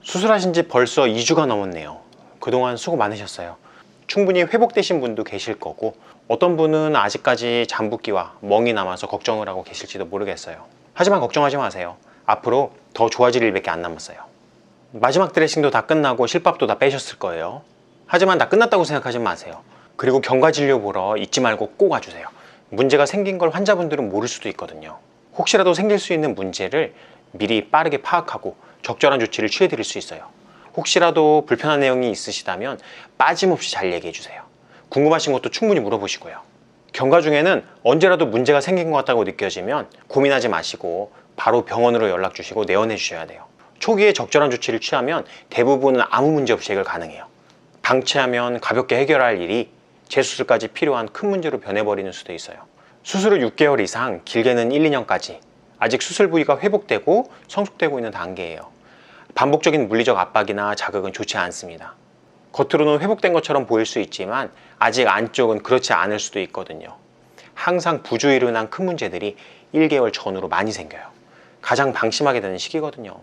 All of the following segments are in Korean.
수술하신 지 벌써 2주가 넘었네요. 그동안 수고 많으셨어요. 충분히 회복되신 분도 계실 거고, 어떤 분은 아직까지 잠붓기와 멍이 남아서 걱정을 하고 계실지도 모르겠어요. 하지만 걱정하지 마세요. 앞으로 더 좋아질 일밖에 안 남았어요. 마지막 드레싱도 다 끝나고 실밥도 다 빼셨을 거예요. 하지만 다 끝났다고 생각하지 마세요. 그리고 경과진료 보러 잊지 말고 꼭 와주세요. 문제가 생긴 걸 환자분들은 모를 수도 있거든요. 혹시라도 생길 수 있는 문제를 미리 빠르게 파악하고 적절한 조치를 취해 드릴 수 있어요. 혹시라도 불편한 내용이 있으시다면 빠짐없이 잘 얘기해 주세요. 궁금하신 것도 충분히 물어보시고요. 경과 중에는 언제라도 문제가 생긴 것 같다고 느껴지면 고민하지 마시고 바로 병원으로 연락 주시고 내원해 주셔야 돼요. 초기에 적절한 조치를 취하면 대부분은 아무 문제 없이 해결 가능해요. 방치하면 가볍게 해결할 일이 재수술까지 필요한 큰 문제로 변해버리는 수도 있어요. 수술 후 6개월 이상, 길게는 1, 2년까지 아직 수술 부위가 회복되고 성숙되고 있는 단계예요. 반복적인 물리적 압박이나 자극은 좋지 않습니다. 겉으로는 회복된 것처럼 보일 수 있지만 아직 안쪽은 그렇지 않을 수도 있거든요. 항상 부주의로 인한 큰 문제들이 1개월 전후로 많이 생겨요. 가장 방심하게 되는 시기거든요.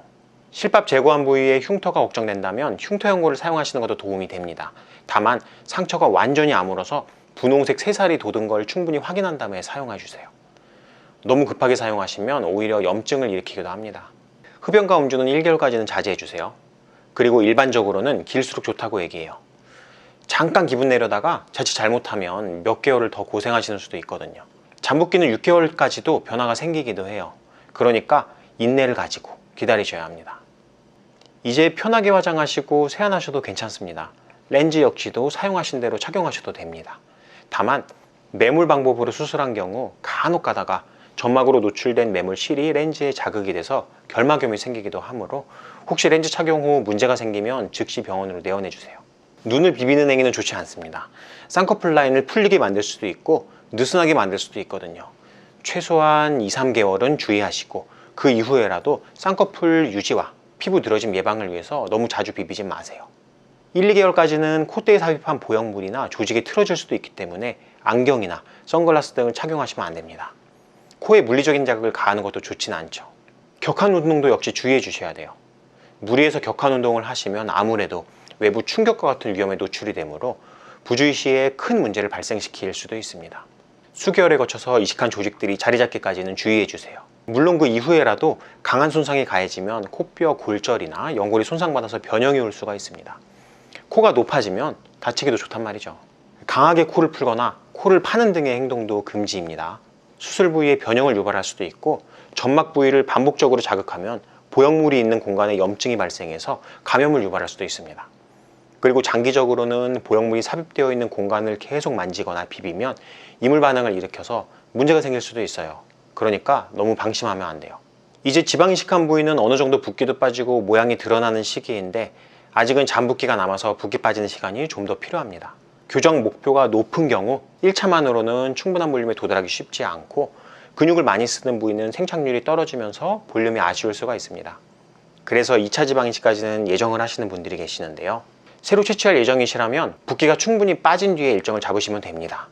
실밥 제거한 부위에 흉터가 걱정된다면 흉터 연고를 사용하시는 것도 도움이 됩니다. 다만 상처가 완전히 아물어서 분홍색 새살이 돋은 걸 충분히 확인한 다음에 사용해 주세요. 너무 급하게 사용하시면 오히려 염증을 일으키기도 합니다. 흡연과 음주는 1개월까지는 자제해 주세요. 그리고 일반적으로는 길수록 좋다고 얘기해요. 잠깐 기분 내려다가 자칫 잘못하면 몇 개월을 더 고생하시는 수도 있거든요. 잠붓기는 6개월까지도 변화가 생기기도 해요. 그러니까 인내를 가지고 기다리셔야 합니다. 이제 편하게 화장하시고 세안하셔도 괜찮습니다. 렌즈 역시도 사용하신 대로 착용하셔도 됩니다. 다만 매몰 방법으로 수술한 경우 간혹 가다가 점막으로 노출된 매몰실이 렌즈에 자극이 돼서 결막염이 생기기도 하므로 혹시 렌즈 착용 후 문제가 생기면 즉시 병원으로 내원해 주세요. 눈을 비비는 행위는 좋지 않습니다. 쌍꺼풀 라인을 풀리게 만들 수도 있고 느슨하게 만들 수도 있거든요. 최소한 2, 3개월은 주의하시고 그 이후에라도 쌍꺼풀 유지와 피부 늘어짐 예방을 위해서 너무 자주 비비지 마세요. 1, 2개월까지는 콧대에 삽입한 보형물이나 조직이 틀어질 수도 있기 때문에 안경이나 선글라스 등을 착용하시면 안 됩니다. 코에 물리적인 자극을 가하는 것도 좋진 않죠. 격한 운동도 역시 주의해 주셔야 돼요. 무리해서 격한 운동을 하시면 아무래도 외부 충격과 같은 위험에 노출이 되므로 부주의 시에 큰 문제를 발생시킬 수도 있습니다. 수개월에 거쳐서 이식한 조직들이 자리 잡기까지는 주의해 주세요. 물론 그 이후에라도 강한 손상이 가해지면 코뼈 골절이나 연골이 손상받아서 변형이 올 수가 있습니다. 코가 높아지면 다치기도 좋단 말이죠. 강하게 코를 풀거나 코를 파는 등의 행동도 금지입니다. 수술 부위에 변형을 유발할 수도 있고 점막 부위를 반복적으로 자극하면 보형물이 있는 공간에 염증이 발생해서 감염을 유발할 수도 있습니다. 그리고 장기적으로는 보형물이 삽입되어 있는 공간을 계속 만지거나 비비면 이물 반응을 일으켜서 문제가 생길 수도 있어요. 그러니까 너무 방심하면 안 돼요. 이제 지방 이식한 부위는 어느 정도 붓기도 빠지고 모양이 드러나는 시기인데 아직은 잠붓기가 남아서 붓기 빠지는 시간이 좀 더 필요합니다. 교정 목표가 높은 경우 1차만으로는 충분한 볼륨에 도달하기 쉽지 않고 근육을 많이 쓰는 부위는 생착률이 떨어지면서 볼륨이 아쉬울 수가 있습니다. 그래서 2차 지방 이식까지는 예정을 하시는 분들이 계시는데요. 새로 채취할 예정이시라면 붓기가 충분히 빠진 뒤에 일정을 잡으시면 됩니다.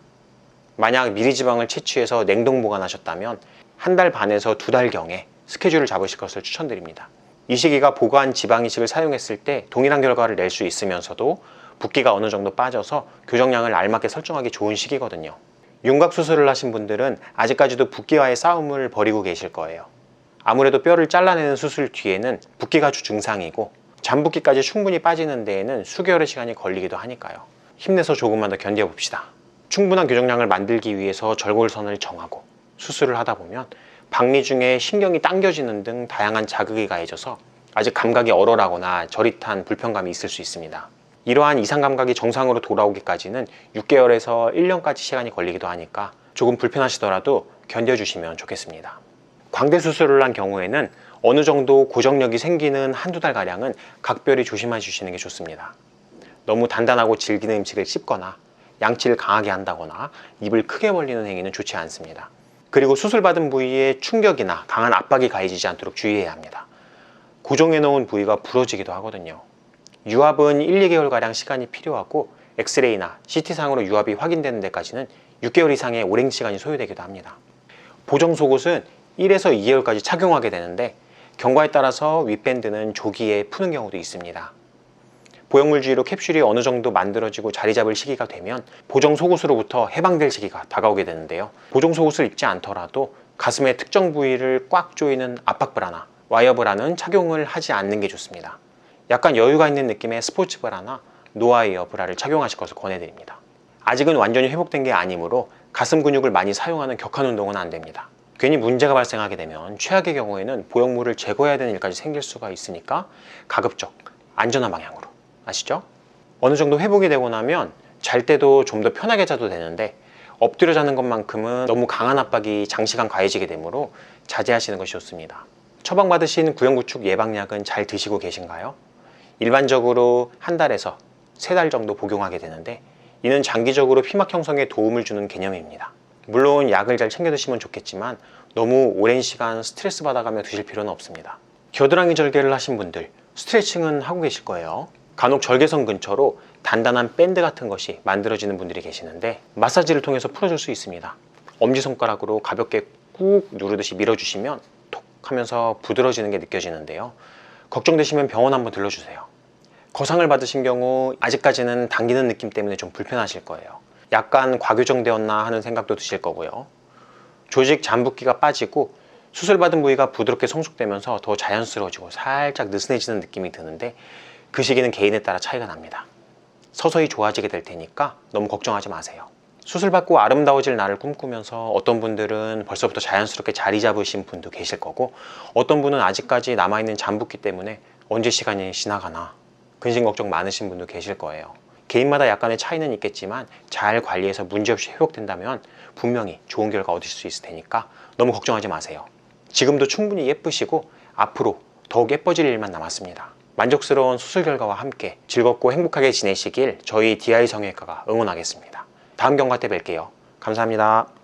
만약 미리 지방을 채취해서 냉동 보관하셨다면 한 달 반에서 2달경에 스케줄을 잡으실 것을 추천드립니다. 이 시기가 보관 지방 이식을 사용했을 때 동일한 결과를 낼 수 있으면서도 붓기가 어느 정도 빠져서 교정량을 알맞게 설정하기 좋은 시기거든요. 윤곽 수술을 하신 분들은 아직까지도 붓기와의 싸움을 벌이고 계실 거예요. 아무래도 뼈를 잘라내는 수술 뒤에는 붓기가 주 증상이고 잠붓기까지 충분히 빠지는 데에는 수개월의 시간이 걸리기도 하니까요. 힘내서 조금만 더 견뎌봅시다. 충분한 교정량을 만들기 위해서 절골선을 정하고 수술을 하다 보면 박리 중에 신경이 당겨지는 등 다양한 자극이 가해져서 아직 감각이 얼얼하거나 저릿한 불편감이 있을 수 있습니다. 이러한 이상 감각이 정상으로 돌아오기까지는 6개월에서 1년까지 시간이 걸리기도 하니까 조금 불편하시더라도 견뎌주시면 좋겠습니다. 광대 수술을 한 경우에는 어느 정도 고정력이 생기는 한두 달가량은 각별히 조심해 주시는 게 좋습니다. 너무 단단하고 질기는 음식을 씹거나 양치를 강하게 한다거나 입을 크게 벌리는 행위는 좋지 않습니다. 그리고 수술받은 부위에 충격이나 강한 압박이 가해지지 않도록 주의해야 합니다. 고정해 놓은 부위가 부러지기도 하거든요. 유압은 1, 2개월가량 시간이 필요하고 엑스레이나 CT상으로 유압이 확인되는 데까지는 6개월 이상의 오랜 시간이 소요되기도 합니다. 보정 속옷은 1에서 2개월까지 착용하게 되는데 경과에 따라서 윗밴드는 조기에 푸는 경우도 있습니다. 보형물주의로 캡슐이 어느 정도 만들어지고 자리 잡을 시기가 되면 보정 속옷으로부터 해방될 시기가 다가오게 되는데요. 보정 속옷을 입지 않더라도 가슴의 특정 부위를 꽉 조이는 압박 브라나, 와이어 브라는 착용을 하지 않는 게 좋습니다. 약간 여유가 있는 느낌의 스포츠 브라나, 노와이어 브라를 착용하실 것을 권해드립니다. 아직은 완전히 회복된 게 아니므로 가슴 근육을 많이 사용하는 격한 운동은 안 됩니다. 괜히 문제가 발생하게 되면 최악의 경우에는 보형물을 제거해야 되는 일까지 생길 수가 있으니까 가급적 안전한 방향으로, 아시죠? 어느 정도 회복이 되고 나면 잘 때도 좀 더 편하게 자도 되는데 엎드려 자는 것만큼은 너무 강한 압박이 장시간 가해지게 되므로 자제하시는 것이 좋습니다. 처방받으신 구형구축 예방약은 잘 드시고 계신가요? 일반적으로 한 달에서 3달 정도 복용하게 되는데 이는 장기적으로 피막 형성에 도움을 주는 개념입니다. 물론 약을 잘 챙겨 드시면 좋겠지만 너무 오랜 시간 스트레스 받아가며 드실 필요는 없습니다. 겨드랑이 절개를 하신 분들 스트레칭은 하고 계실 거예요. 간혹 절개선 근처로 단단한 밴드 같은 것이 만들어지는 분들이 계시는데 마사지를 통해서 풀어줄 수 있습니다. 엄지손가락으로 가볍게 꾹 누르듯이 밀어주시면 톡 하면서 부드러워지는 게 느껴지는데요. 걱정되시면 병원 한번 들러주세요. 거상을 받으신 경우 아직까지는 당기는 느낌 때문에 좀 불편하실 거예요. 약간 과교정되었나 하는 생각도 드실 거고요. 조직 잠붓기가 빠지고 수술받은 부위가 부드럽게 성숙되면서 더 자연스러워지고 살짝 느슨해지는 느낌이 드는데 그 시기는 개인에 따라 차이가 납니다. 서서히 좋아지게 될 테니까 너무 걱정하지 마세요. 수술받고 아름다워질 날을 꿈꾸면서 어떤 분들은 벌써부터 자연스럽게 자리 잡으신 분도 계실 거고 어떤 분은 아직까지 남아있는 잠붓기 때문에 언제 시간이 지나가나 근심 걱정 많으신 분도 계실 거예요. 개인마다 약간의 차이는 있겠지만 잘 관리해서 문제없이 회복된다면 분명히 좋은 결과 얻으실 수 있을 테니까 너무 걱정하지 마세요. 지금도 충분히 예쁘시고 앞으로 더욱 예뻐질 일만 남았습니다. 만족스러운 수술 결과와 함께 즐겁고 행복하게 지내시길 저희 DI 성형외과가 응원하겠습니다. 다음 경과 때 뵐게요. 감사합니다.